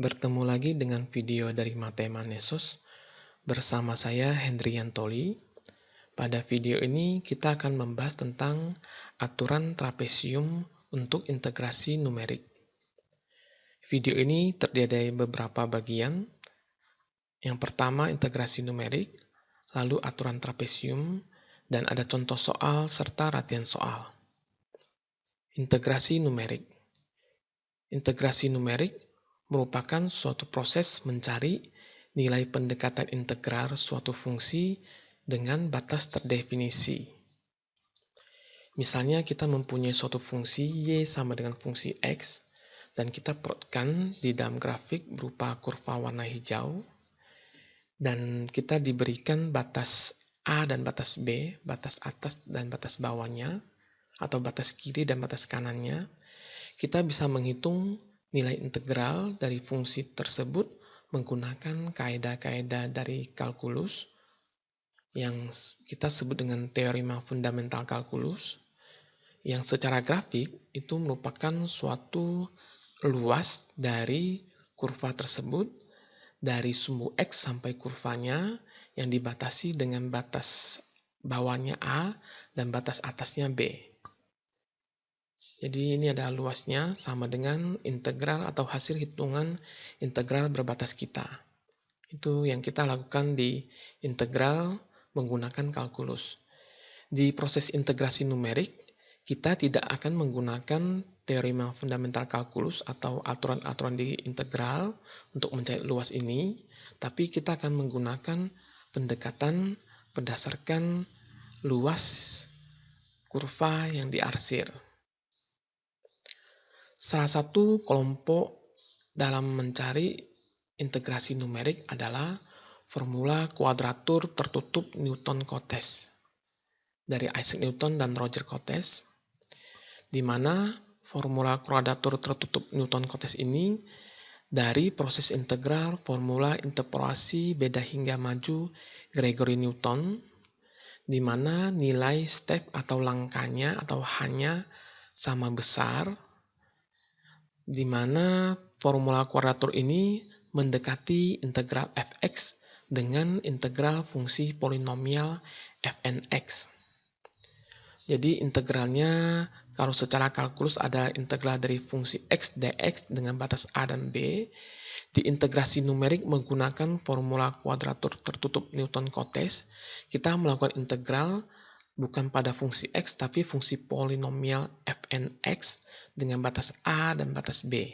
Bertemu lagi dengan video dari Matemanesos bersama saya Hendrian Toli. Pada video ini kita akan membahas tentang aturan trapesium untuk integrasi numerik. Video ini terdiri dari beberapa bagian. Yang pertama integrasi numerik, lalu aturan trapesium, dan ada contoh soal serta latihan soal. Integrasi numerik. Integrasi numerik merupakan suatu proses mencari nilai pendekatan integral suatu fungsi dengan batas terdefinisi. Misalnya kita mempunyai suatu fungsi y sama dengan fungsi x, dan kita plotkan di dalam grafik berupa kurva warna hijau, dan kita diberikan batas A dan batas B, batas atas dan batas bawahnya, atau batas kiri dan batas kanannya. Kita bisa menghitung nilai integral dari fungsi tersebut menggunakan kaidah-kaidah dari kalkulus yang kita sebut dengan teorema fundamental kalkulus, yang secara grafik itu merupakan suatu luas dari kurva tersebut dari sumbu x sampai kurvanya yang dibatasi dengan batas bawahnya A dan batas atasnya B. Jadi ini adalah luasnya sama dengan integral atau hasil hitungan integral berbatas kita. Itu yang kita lakukan di integral menggunakan kalkulus. Di proses integrasi numerik, kita tidak akan menggunakan teorema fundamental kalkulus atau aturan-aturan di integral untuk mencari luas ini, tapi kita akan menggunakan pendekatan berdasarkan luas kurva yang diarsir. Salah satu kelompok dalam mencari integrasi numerik adalah formula kuadratur tertutup Newton-Cotes dari Isaac Newton dan Roger Cotes, di mana formula kuadratur tertutup Newton-Cotes ini dari proses integral formula interpolasi beda hingga maju Gregory Newton, di mana nilai step atau langkahnya atau hanya sama besar, di mana formula kuadratur ini mendekati integral fx dengan integral fungsi polinomial fnx. Jadi integralnya kalau secara kalkulus adalah integral dari fungsi x dx dengan batas a dan b. Di integrasi numerik menggunakan formula kuadratur tertutup Newton-Cotes, kita melakukan integral bukan pada fungsi x, tapi fungsi polinomial fnx dengan batas a dan batas b.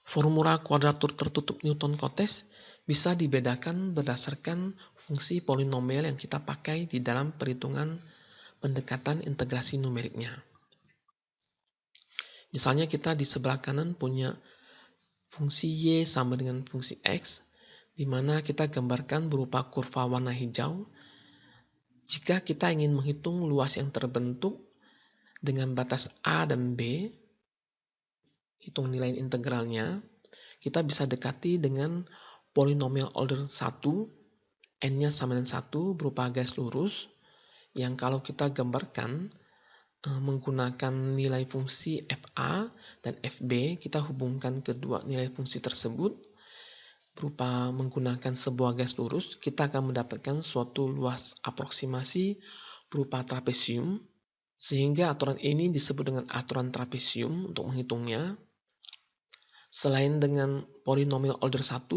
Formula kuadratur tertutup Newton-Cotes bisa dibedakan berdasarkan fungsi polinomial yang kita pakai di dalam perhitungan pendekatan integrasi numeriknya. Misalnya kita di sebelah kanan punya fungsi y sama dengan fungsi x, di mana kita gambarkan berupa kurva warna hijau. Jika kita ingin menghitung luas yang terbentuk dengan batas a dan b, hitung nilai integralnya, kita bisa dekati dengan polinomial order 1, n-nya sama dengan 1 berupa garis lurus, yang kalau kita gambarkan menggunakan nilai fungsi fa dan fb, kita hubungkan kedua nilai fungsi tersebut berupa menggunakan sebuah garis lurus, kita akan mendapatkan suatu luas aproksimasi berupa trapesium, sehingga aturan ini disebut dengan aturan trapesium untuk menghitungnya. Selain dengan polinomial order 1,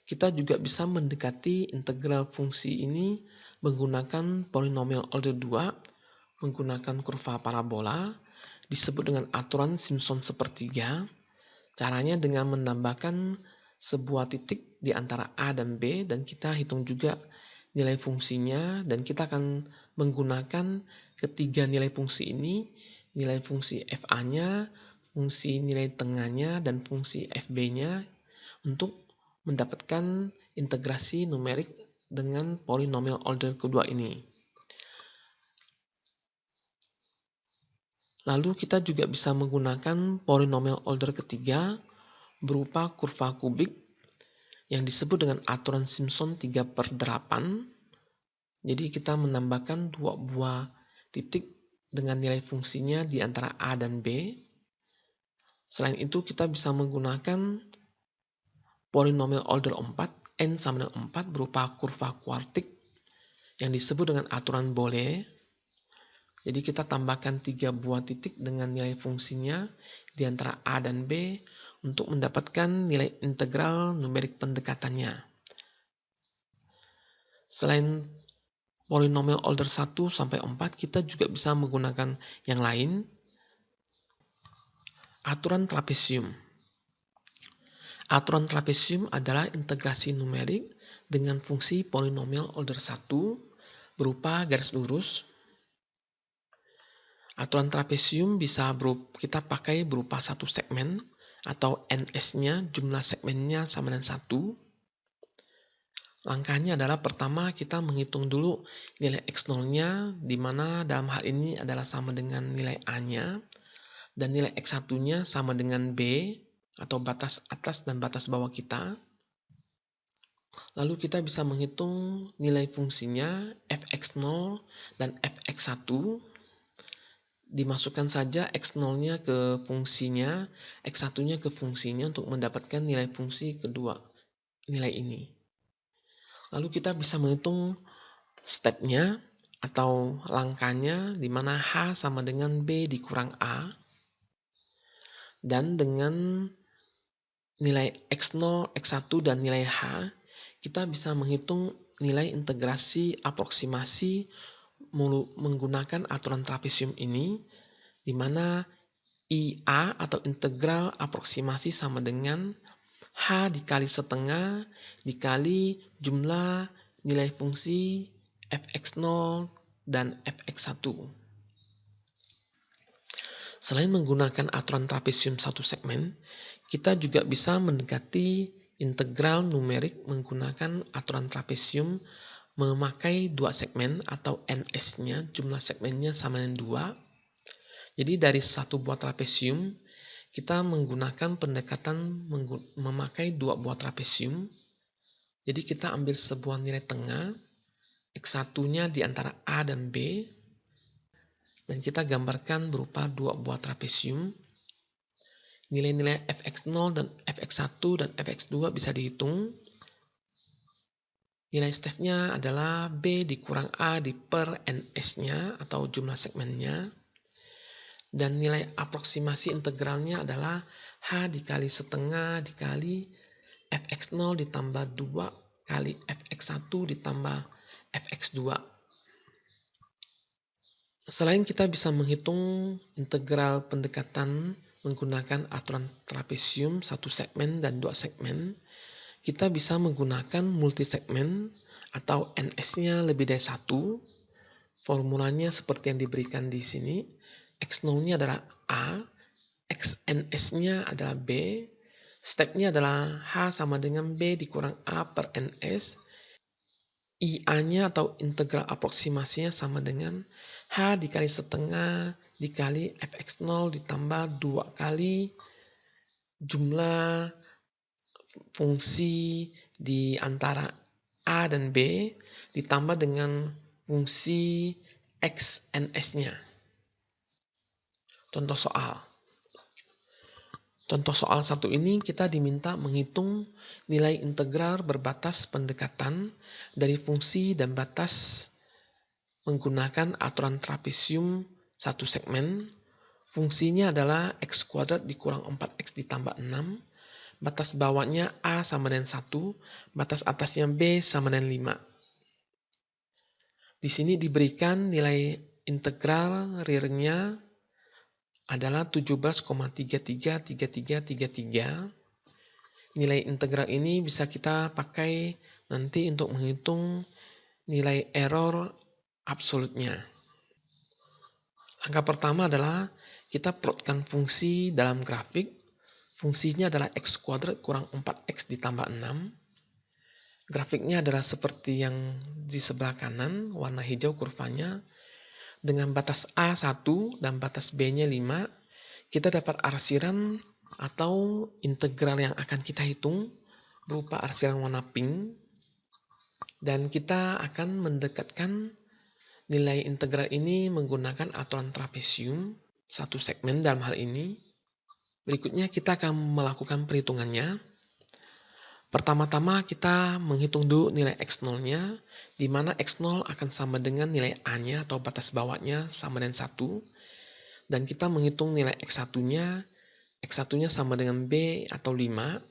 kita juga bisa mendekati integral fungsi ini menggunakan polinomial order 2, menggunakan kurva parabola, disebut dengan aturan Simpson sepertiga. Caranya dengan menambahkan sebuah titik di antara A dan B, dan kita hitung juga nilai fungsinya, dan kita akan menggunakan ketiga nilai fungsi ini, nilai fungsi fa-nya, fungsi nilai tengahnya, dan fungsi fb-nya untuk mendapatkan integrasi numerik dengan polinomial order kedua ini. Lalu kita juga bisa menggunakan polinomial order ketiga berupa kurva kubik yang disebut dengan aturan Simpson 3/8. Jadi kita menambahkan dua buah titik dengan nilai fungsinya di antara A dan B. Selain itu kita bisa menggunakan polinomial order 4, n sama dengan 4 berupa kurva kuartik yang disebut dengan aturan Boole. Jadi kita tambahkan 3 buah titik dengan nilai fungsinya di antara A dan B untuk mendapatkan nilai integral numerik pendekatannya. Selain polinomial order 1 sampai 4, kita juga bisa menggunakan yang lain. Aturan trapesium. Aturan trapesium adalah integrasi numerik dengan fungsi polinomial order 1 berupa garis lurus. Aturan trapesium bisa kita pakai berupa satu segmen atau ns-nya, jumlah segmennya sama dengan 1. Langkahnya adalah pertama kita menghitung dulu nilai x0-nya, di mana dalam hal ini adalah sama dengan nilai a-nya, dan nilai x1-nya sama dengan b, atau batas atas dan batas bawah kita. Lalu kita bisa menghitung nilai fungsinya fx0 dan fx1. Dimasukkan saja x0-nya ke fungsinya, x1-nya ke fungsinya untuk mendapatkan nilai fungsi kedua nilai ini. Lalu kita bisa menghitung stepnya atau langkahnya, di mana h sama dengan b dikurang a. Dan dengan nilai x0, x1, dan nilai h, kita bisa menghitung nilai integrasi aproksimasi menggunakan aturan trapesium ini, di mana IA atau integral aproksimasi sama dengan H dikali setengah dikali jumlah nilai fungsi fx0 dan fx1. Selain menggunakan aturan trapesium satu segmen, kita juga bisa mendekati integral numerik menggunakan aturan trapesium memakai dua segmen atau ns-nya, jumlah segmennya sama dengan 2. Jadi dari satu buah trapesium, kita menggunakan pendekatan memakai dua buah trapesium. Jadi kita ambil sebuah nilai tengah, x1-nya di antara A dan B, dan kita gambarkan berupa dua buah trapesium. Nilai-nilai fx0 dan fx1 dan fx2 bisa dihitung. Nilai stepnya adalah B dikurang A di per ns-nya atau jumlah segmennya. Dan nilai aproksimasi integralnya adalah H dikali setengah dikali fx0 ditambah 2 kali fx1 ditambah fx2. Selain kita bisa menghitung integral pendekatan menggunakan aturan trapesium satu segmen dan dua segmen, kita bisa menggunakan multisegmen atau ns-nya lebih dari 1. Formulanya seperti yang diberikan di sini. X0-nya adalah A, xns-nya adalah B, stepnya adalah H sama dengan B dikurang A per ns, IA-nya atau integral aproksimasinya sama dengan H dikali setengah dikali fx0 ditambah 2 kali jumlah fungsi di antara A dan B ditambah dengan fungsi xns-nya. Contoh soal. Contoh soal 1 ini kita diminta menghitung nilai integral berbatas pendekatan dari fungsi dan batas menggunakan aturan trapesium satu segmen. Fungsinya adalah x kuadrat dikurang 4x ditambah 6. Batas bawahnya A sama dengan 1, batas atasnya B sama dengan 5. Di sini diberikan nilai integral real-nya adalah 17,333333. Nilai integral ini bisa kita pakai nanti untuk menghitung nilai error absolutnya. Langkah pertama adalah kita plotkan fungsi dalam grafik. Fungsinya adalah x kuadrat kurang 4x ditambah 6. Grafiknya adalah seperti yang di sebelah kanan, warna hijau kurvanya. Dengan batas A 1 dan batas B-nya 5, kita dapat arsiran atau integral yang akan kita hitung berupa arsiran warna pink. Dan kita akan mendekatkan nilai integral ini menggunakan aturan trapesium satu segmen dalam hal ini. Berikutnya kita akan melakukan perhitungannya. Pertama-tama kita menghitung dulu nilai X0-nya, di mana X0 akan sama dengan nilai A-nya atau batas bawahnya sama dengan 1. Dan kita menghitung nilai X1-nya, X1-nya sama dengan B atau 5.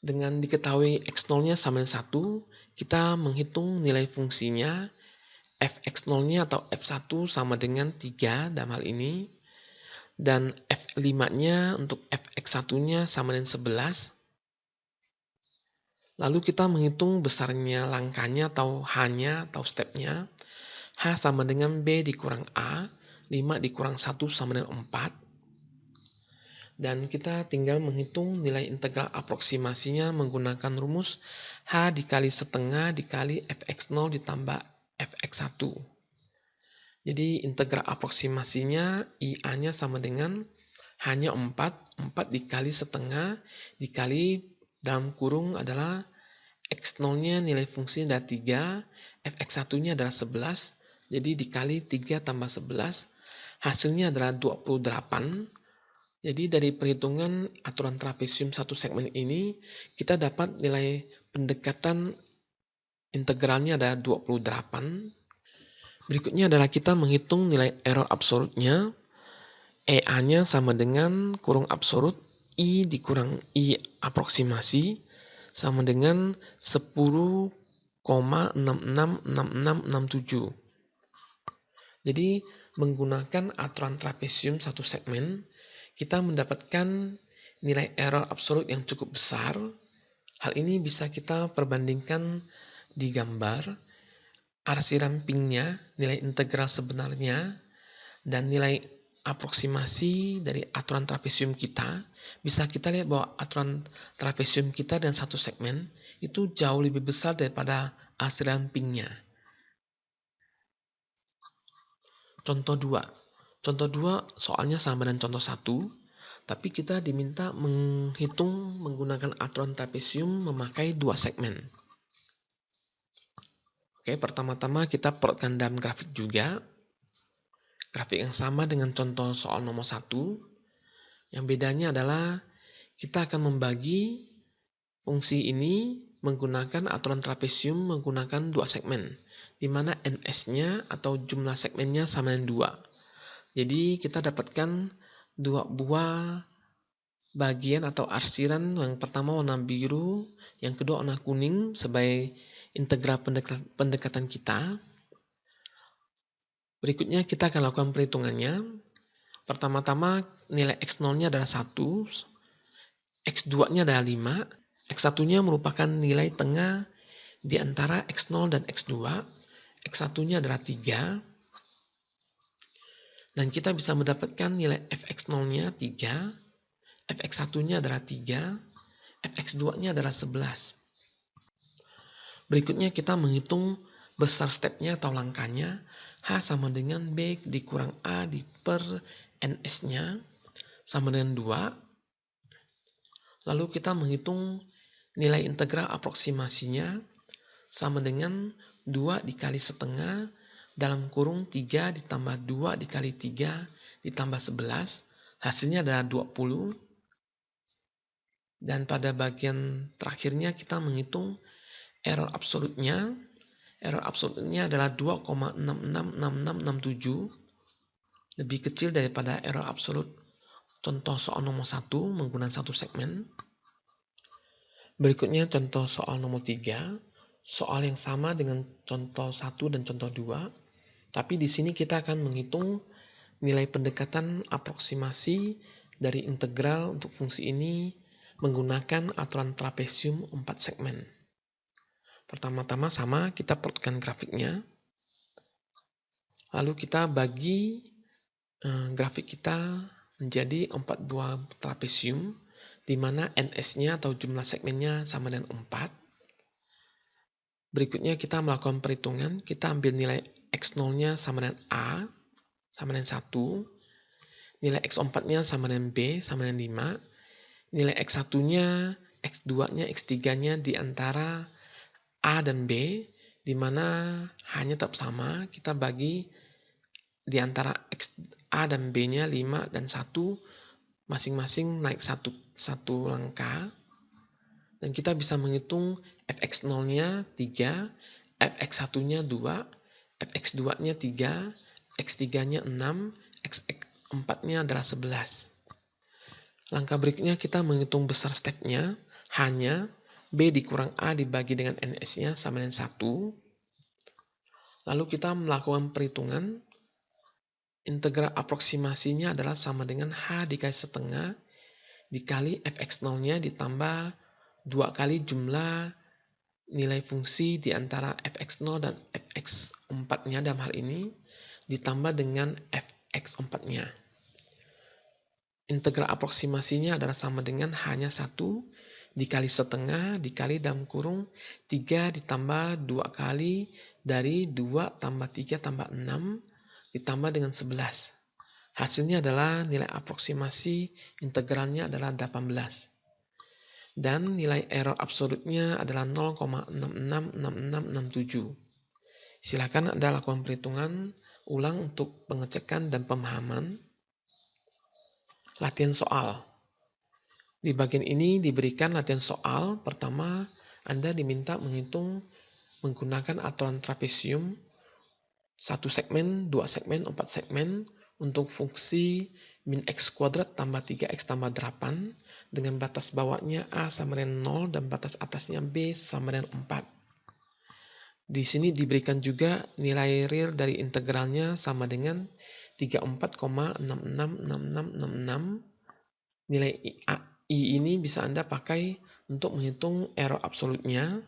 Dengan diketahui X0-nya sama dengan 1, kita menghitung nilai fungsinya, Fx0-nya atau F1 sama dengan 3 dalam hal ini. Dan F5-nya untuk Fx1-nya sama dengan 11. Lalu kita menghitung besarnya langkahnya atau H-nya atau stepnya. H sama dengan B dikurang A, 5 dikurang 1 sama dengan 4. Dan kita tinggal menghitung nilai integral aproksimasinya menggunakan rumus H dikali setengah dikali Fx0 ditambah Fx1. Jadi integral aproksimasinya IA-nya sama dengan H-nya 4 dikali setengah dikali dalam kurung adalah X0-nya nilai fungsinya adalah 3, Fx1-nya adalah 11, jadi dikali 3 tambah 11, hasilnya adalah 28. Jadi dari perhitungan aturan trapesium satu segmen ini, kita dapat nilai pendekatan integralnya ada 28. Berikutnya adalah kita menghitung nilai error absolutnya. EA-nya sama dengan kurung absolut I dikurang I aproksimasi sama dengan 10,666667. Jadi menggunakan aturan trapesium satu segmen, kita mendapatkan nilai error absolut yang cukup besar. Hal ini bisa kita perbandingkan di gambar. Arsiran pingnya, nilai integral sebenarnya, dan nilai aproksimasi dari aturan trapesium kita, bisa kita lihat bahwa aturan trapesium kita dan satu segmen itu jauh lebih besar daripada arsiran pingnya. Contoh 2. Contoh 2 soalnya sama dengan contoh 1, tapi kita diminta menghitung menggunakan aturan trapesium memakai 2 segmen. Oke, pertama-tama kita plotkan dalam grafik juga. Grafik yang sama dengan contoh soal nomor 1. Yang bedanya adalah kita akan membagi fungsi ini menggunakan aturan trapesium menggunakan 2 segmen, di mana ns-nya atau jumlah segmennya sama dengan 2. Jadi kita dapatkan 2 buah bagian atau arsiran, yang pertama warna biru, yang kedua warna kuning sebagai integral pendekatan kita. Berikutnya kita akan lakukan perhitungannya. Pertama-tama nilai X0-nya adalah 1, X2-nya adalah 5, X1-nya merupakan nilai tengah di antara X0 dan X2, X1-nya adalah 3, dan kita bisa mendapatkan nilai Fx0-nya 3, Fx1-nya adalah 3, Fx2-nya adalah 11. Berikutnya kita menghitung besar stepnya atau langkahnya. H sama dengan B dikurang A per ns-nya sama dengan 2. Lalu kita menghitung nilai integral aproksimasinya sama dengan 2 dikali setengah dalam kurung 3 ditambah 2 dikali 3 ditambah 11. Hasilnya adalah 20. Dan pada bagian terakhirnya kita menghitung error absolutnya. Error absolutnya adalah 2,666667, lebih kecil daripada error absolut contoh soal nomor 1 menggunakan satu segmen. Berikutnya contoh soal nomor 3, soal yang sama dengan contoh 1 dan contoh 2, tapi di sini kita akan menghitung nilai pendekatan aproksimasi dari integral untuk fungsi ini menggunakan aturan trapesium 4 segmen. Pertama-tama sama, kita plotkan grafiknya. Lalu kita bagi grafik kita menjadi 4 buah trapesium, di mana ns-nya atau jumlah segmennya sama dengan 4. Berikutnya kita melakukan perhitungan. Kita ambil nilai X0-nya sama dengan A, sama dengan 1. Nilai X4-nya sama dengan B, sama dengan 5. Nilai X1-nya, X2-nya, X3-nya di antara A dan B, di mana hanya tetap sama, kita bagi di antara A dan B-nya 5 dan 1, masing-masing naik satu langkah. Dan kita bisa menghitung fx0-nya 3, fx1-nya 2, fx2-nya 3, x3-nya 6, x4-nya adalah 11. Langkah berikutnya kita menghitung besar stepnya, hanya B dikurang A dibagi dengan NS-nya sama dengan 1. Lalu kita melakukan perhitungan, integral aproksimasinya adalah sama dengan H dikali setengah dikali fx0-nya ditambah 2 kali jumlah nilai fungsi di antara fx0 dan fx4-nya dalam hal ini, ditambah dengan fx4-nya. Integral aproksimasinya adalah sama dengan hanya 1 dikali setengah dikali dalam kurung 3 ditambah 2 kali dari 2 tambah 3 tambah 6 ditambah dengan 11. Hasilnya adalah nilai aproksimasi integralnya adalah 18. Dan nilai error absolutnya adalah 0,666667. Silakan Anda lakukan perhitungan ulang untuk pengecekan dan pemahaman. Latihan soal. Di bagian ini diberikan latihan soal. Pertama, Anda diminta menghitung menggunakan aturan trapesium 1 segmen, 2 segmen, 4 segmen untuk fungsi min x kuadrat tambah 3x tambah 8 dengan batas bawahnya A sama dengan 0 dan batas atasnya B sama dengan 4. Di sini diberikan juga nilai real dari integralnya sama dengan 34,666666. Nilai I ini bisa Anda pakai untuk menghitung error absolutnya.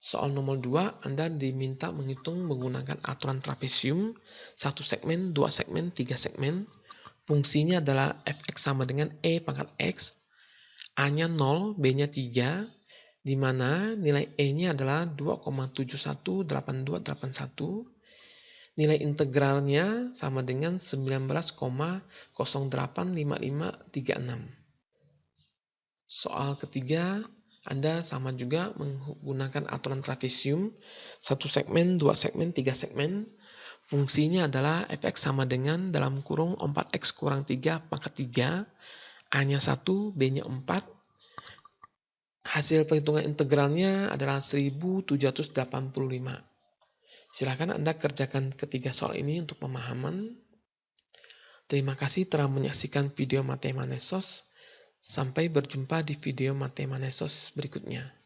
Soal nomor 2, Anda diminta menghitung menggunakan aturan trapesium 1 segmen, 2 segmen, 3 segmen. Fungsinya adalah fx sama dengan e pangkat x, a-nya 0, b-nya 3, di mana nilai e-nya adalah 2,718281. Nilai integralnya sama dengan 19,085536. Soal ketiga, Anda sama juga menggunakan aturan trapesium 1 segmen, 2 segmen, 3 segmen. Fungsinya adalah fx sama dengan dalam kurung 4x kurang 3 pangkat 3, a-nya 1, b-nya 4. Hasil perhitungan integralnya adalah 1785. Silakan Anda kerjakan ketiga soal ini untuk pemahaman. Terima kasih telah menyaksikan video Mathemanesos. Sampai berjumpa di video Mathemanesos berikutnya.